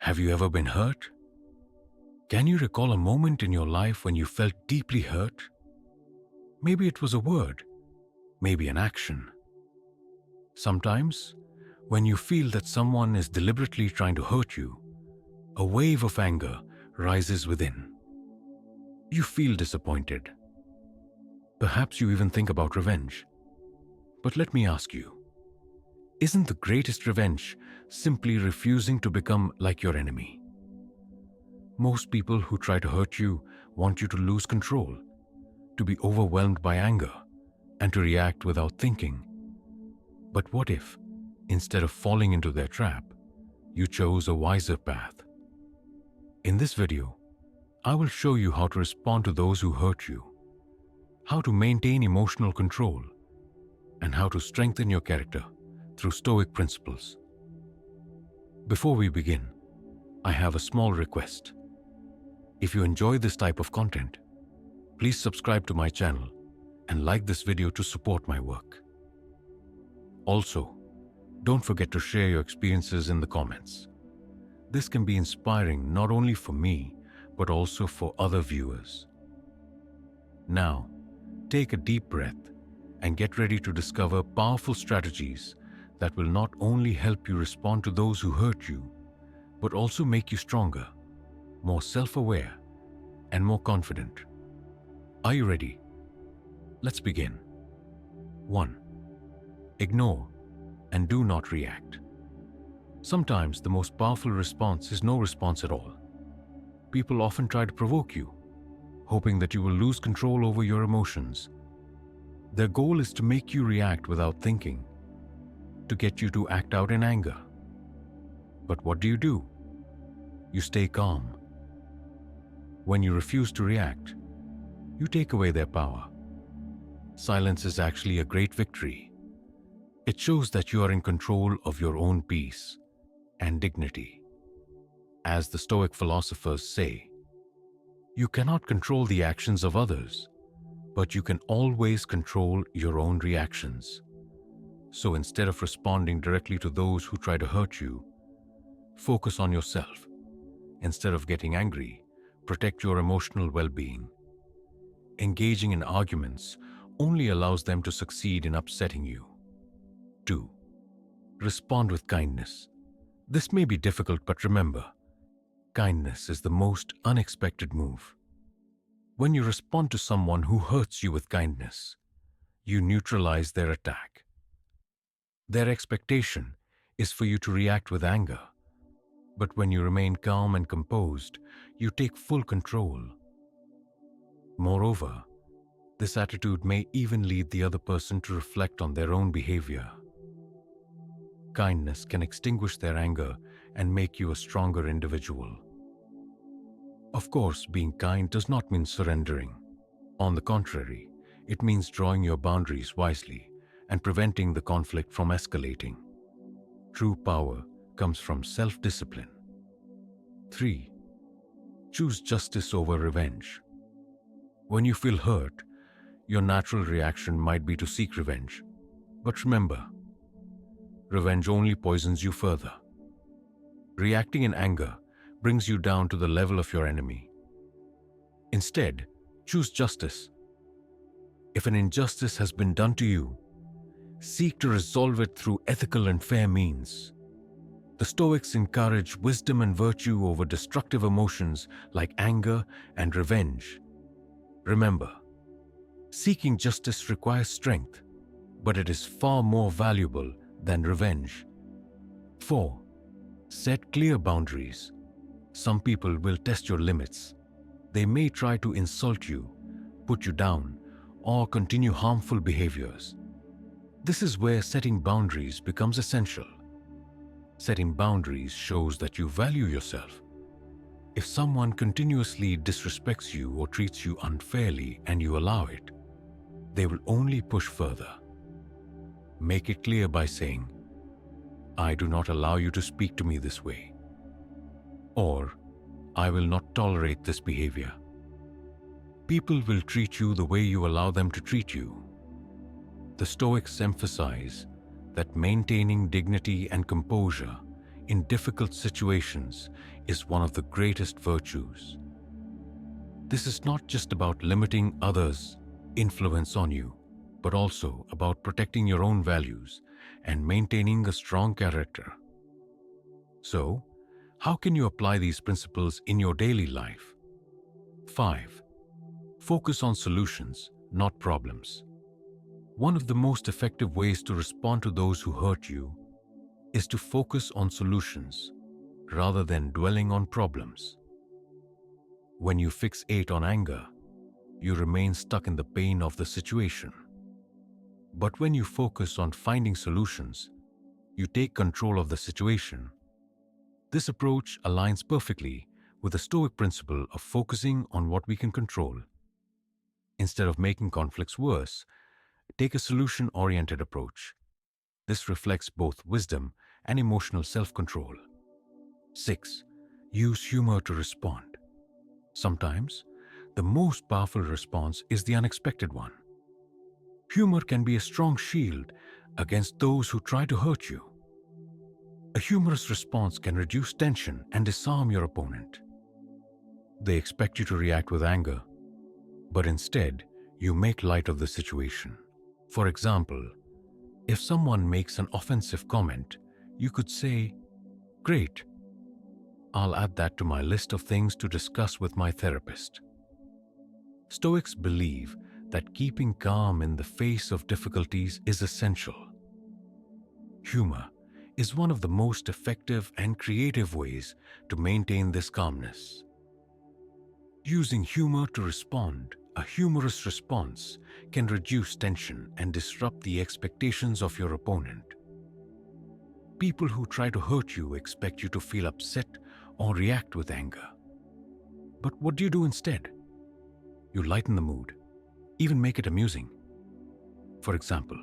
Have you ever been hurt? Can you recall a moment in your life when you felt deeply hurt? Maybe it was a word, maybe an action. Sometimes, when you feel that someone is deliberately trying to hurt you, a wave of anger rises within. You feel disappointed. Perhaps you even think about revenge. But let me ask you, isn't the greatest revenge simply refusing to become like your enemy? Most people who try to hurt you want you to lose control, to be overwhelmed by anger, and to react without thinking. But what if, instead of falling into their trap, you chose a wiser path? In this video, I will show you how to respond to those who hurt you, how to maintain emotional control, and how to strengthen your character through Stoic principles. Before we begin, I have a small request. If you enjoy this type of content, please subscribe to my channel and like this video to support my work. Also, don't forget to share your experiences in the comments. This can be inspiring not only for me, but also for other viewers. Now, take a deep breath and get ready to discover powerful strategies that will not only help you respond to those who hurt you, but also make you stronger, more self-aware, and more confident. Are you ready? Let's begin. 1. Ignore and do not react. Sometimes the most powerful response is no response at all. People often try to provoke you, hoping that you will lose control over your emotions. Their goal is to make you react without thinking, to get you to act out in anger. But what do? You stay calm. When you refuse to react, you take away their power. Silence is actually a great victory. It shows that you are in control of your own peace and dignity. As the Stoic philosophers say, you cannot control the actions of others, but you can always control your own reactions. So instead of responding directly to those who try to hurt you, focus on yourself. Instead of getting angry, protect your emotional well-being. Engaging in arguments only allows them to succeed in upsetting you. 2. Respond with kindness. This may be difficult, but remember, kindness is the most unexpected move. When you respond to someone who hurts you with kindness, you neutralize their attack. Their expectation is for you to react with anger, but when you remain calm and composed, you take full control. Moreover, this attitude may even lead the other person to reflect on their own behavior. Kindness can extinguish their anger and make you a stronger individual. Of course, being kind does not mean surrendering. On the contrary, it means drawing your boundaries wisely and preventing the conflict from escalating. True power comes from self-discipline. 3. Choose justice over revenge. When you feel hurt, your natural reaction might be to seek revenge. But remember, revenge only poisons you further. Reacting in anger brings you down to the level of your enemy. Instead, choose justice. If an injustice has been done to you, seek to resolve it through ethical and fair means. The Stoics encourage wisdom and virtue over destructive emotions like anger and revenge. Remember, seeking justice requires strength, but it is far more valuable than revenge. 4. Set clear boundaries. Some people will test your limits. They may try to insult you, put you down, or continue harmful behaviors. This is where setting boundaries becomes essential. Setting boundaries shows that you value yourself. If someone continuously disrespects you or treats you unfairly and you allow it, they will only push further. Make it clear by saying, "I do not allow you to speak to me this way," or "I will not tolerate this behavior." People will treat you the way you allow them to treat you. The Stoics emphasize that maintaining dignity and composure in difficult situations is one of the greatest virtues. This is not just about limiting others' influence on you, but also about protecting your own values and maintaining a strong character. So, how can you apply these principles in your daily life? 5. Focus on solutions, not problems. One of the most effective ways to respond to those who hurt you is to focus on solutions rather than dwelling on problems. When you fixate on anger, you remain stuck in the pain of the situation. But when you focus on finding solutions, you take control of the situation. This approach aligns perfectly with the Stoic principle of focusing on what we can control. Instead of making conflicts worse, take a solution-oriented approach. This reflects both wisdom and emotional self-control. 6. Use humor to respond. Sometimes, the most powerful response is the unexpected one. Humor can be a strong shield against those who try to hurt you. A humorous response can reduce tension and disarm your opponent. They expect you to react with anger, but instead, you make light of the situation. For example, if someone makes an offensive comment, you could say, "Great, I'll add that to my list of things to discuss with my therapist." Stoics believe that keeping calm in the face of difficulties is essential. Humor is one of the most effective and creative ways to maintain this calmness. Using humor to respond, a humorous response can reduce tension and disrupt the expectations of your opponent. People who try to hurt you expect you to feel upset or react with anger. But what do you do instead? You lighten the mood, even make it amusing. For example,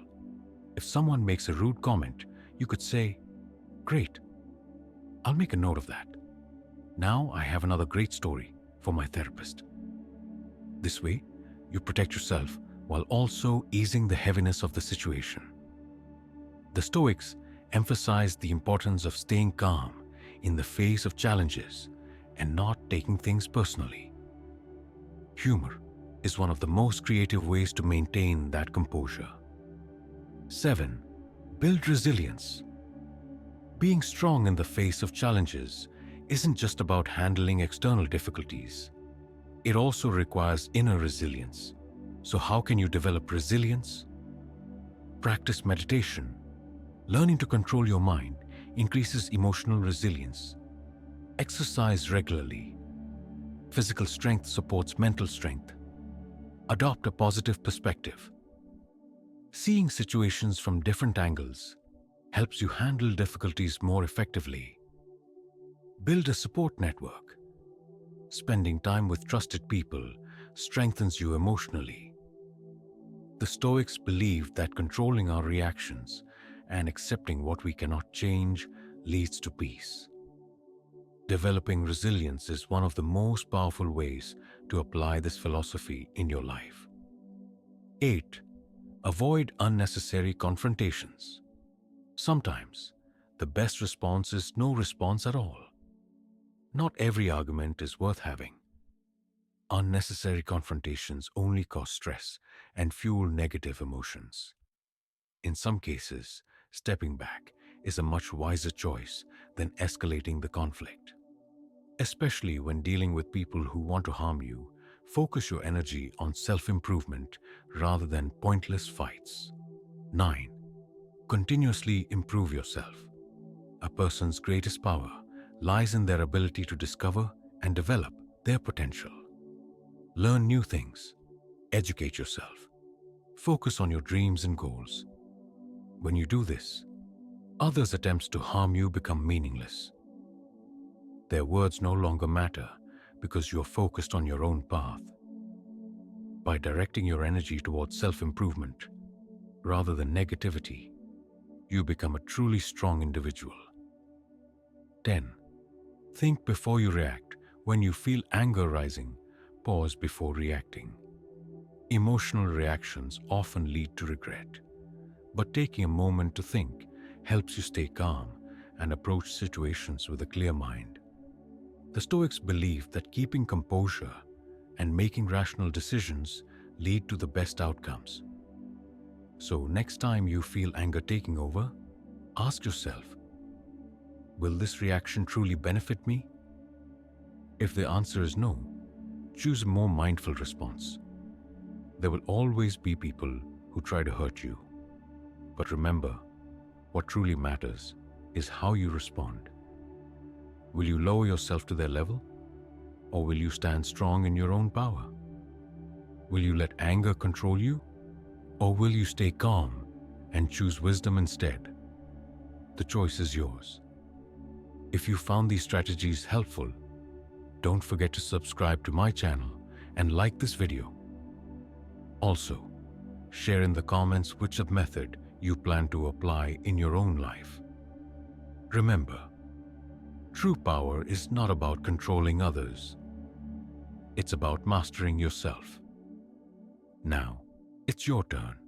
if someone makes a rude comment, you could say, "Great, I'll make a note of that. Now I have another great story for my therapist." This way, you protect yourself while also easing the heaviness of the situation. The Stoics emphasize the importance of staying calm in the face of challenges and not taking things personally. Humor is one of the most creative ways to maintain that composure. 7. Build resilience. Being strong in the face of challenges isn't just about handling external difficulties. It also requires inner resilience. So how can you develop resilience? Practice meditation. Learning to control your mind increases emotional resilience. Exercise regularly. Physical strength supports mental strength. Adopt a positive perspective. Seeing situations from different angles helps you handle difficulties more effectively. Build a support network. Spending time with trusted people strengthens you emotionally. The Stoics believe that controlling our reactions and accepting what we cannot change leads to peace. Developing resilience is one of the most powerful ways to apply this philosophy in your life. 8. Avoid unnecessary confrontations. Sometimes, the best response is no response at all. Not every argument is worth having. Unnecessary confrontations only cause stress and fuel negative emotions. In some cases, stepping back is a much wiser choice than escalating the conflict. Especially when dealing with people who want to harm you, focus your energy on self-improvement rather than pointless fights. 9. Continuously improve yourself. A person's greatest power lies in their ability to discover and develop their potential. Learn new things. Educate yourself. Focus on your dreams and goals. When you do this, others' attempts to harm you become meaningless. Their words no longer matter because you are focused on your own path. By directing your energy towards self-improvement rather than negativity, you become a truly strong individual. 10. Think before you react. When you feel anger rising, pause before reacting. Emotional reactions often lead to regret, but taking a moment to think helps you stay calm and approach situations with a clear mind. The Stoics believed that keeping composure and making rational decisions lead to the best outcomes. So next time you feel anger taking over, ask yourself, will this reaction truly benefit me? If the answer is no, choose a more mindful response. There will always be people who try to hurt you. But remember, what truly matters is how you respond. Will you lower yourself to their level? Or will you stand strong in your own power? Will you let anger control you? Or will you stay calm and choose wisdom instead? The choice is yours. If you found these strategies helpful, don't forget to subscribe to my channel and like this video. Also, share in the comments which method you plan to apply in your own life. Remember, true power is not about controlling others. It's about mastering yourself. Now, it's your turn.